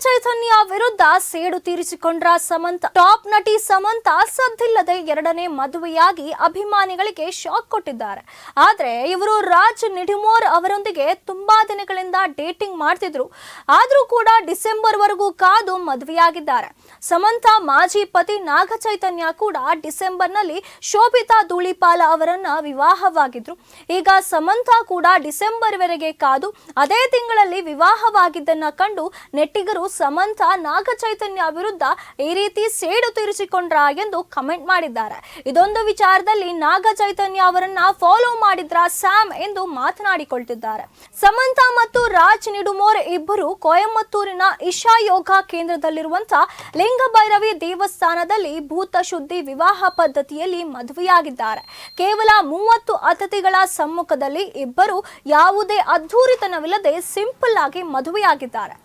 ಚೈತನ್ಯ ವಿರುದ್ಧ ಸೇಡು ತೀರಿಸಿಕೊಂಡ್ರ ಸಮಂತ. ಟಾಪ್ ನಟಿ ಸಮಂತ ಸದ್ದಿಲ್ಲದೆ ಎರಡನೇ ಮದುವೆಯಾಗಿ ಅಭಿಮಾನಿಗಳಿಗೆ ಶಾಕ್ ಕೊಟ್ಟಿದ್ದಾರೆ. ಆದ್ರೆ ಇವರು ರಾಜ್ ನಿಡುಮೋರ್ ಅವರೊಂದಿಗೆ ತುಂಬಾ ದಿನಗಳಿಂದ ಡೇಟಿಂಗ್ ಮಾಡ್ತಿದ್ರು. ಆದ್ರೂ ಕೂಡ ಡಿಸೆಂಬರ್ ವರೆಗೂ ಕಾದು ಮದುವೆಯಾಗಿದ್ದಾರೆ. ಸಮಂತ ಮಾಜಿ ಪತಿ ನಾಗ ಚೈತನ್ಯ ಕೂಡ ಡಿಸೆಂಬರ್ ನಲ್ಲಿ ಶೋಭಿತಾ ಧೂಳಿಪಾಲ ಅವರನ್ನ ವಿವಾಹವಾಗಿದ್ರು. ಈಗ ಸಮಂತ ಕೂಡ ಡಿಸೆಂಬರ್ ವರೆಗೆ ಕಾದು ಅದೇ ತಿಂಗಳಲ್ಲಿ ವಿವಾಹವಾಗಿದ್ದನ್ನ ಕಂಡು ನೆಟ್ಟಿಗರು ಸಮಂತ ನಾಗ ಚೈತನ್ಯ ವಿರುದ್ಧ ಈ ರೀತಿ ಸೇಡು ತೀರಿಸಿಕೊಂಡ್ರ ಎಂದು ಕಮೆಂಟ್ ಮಾಡಿದ್ದಾರೆ. ಇದೊಂದು ವಿಚಾರದಲ್ಲಿ ನಾಗ ಚೈತನ್ಯ ಅವರನ್ನ ಫಾಲೋ ಮಾಡಿದ್ರ ಸ್ಯಾಮ್ ಎಂದು ಮಾತನಾಡಿಕೊಳ್ತಿದ್ದಾರೆ. ಸಮಂತ ಮತ್ತು ರಾಜ್ ನಿಡುಮೋರ್ ಇಬ್ಬರು ಕೊಯಮತ್ತೂರಿನ ಇಶಾ ಯೋಗ ಕೇಂದ್ರದಲ್ಲಿರುವಂತಹ ಲಿಂಗಭೈರವಿ ದೇವಸ್ಥಾನದಲ್ಲಿ ಭೂತ ಶುದ್ಧಿ ವಿವಾಹ ಪದ್ಧತಿಯಲ್ಲಿ ಮದುವೆಯಾಗಿದ್ದಾರೆ. ಕೇವಲ 30 ಅತಿಥಿಗಳ ಸಮ್ಮುಖದಲ್ಲಿ ಇಬ್ಬರು ಯಾವುದೇ ಅದ್ಧೂರಿತನವಿಲ್ಲದೆ ಸಿಂಪಲ್ ಆಗಿ ಮದುವೆಯಾಗಿದ್ದಾರೆ.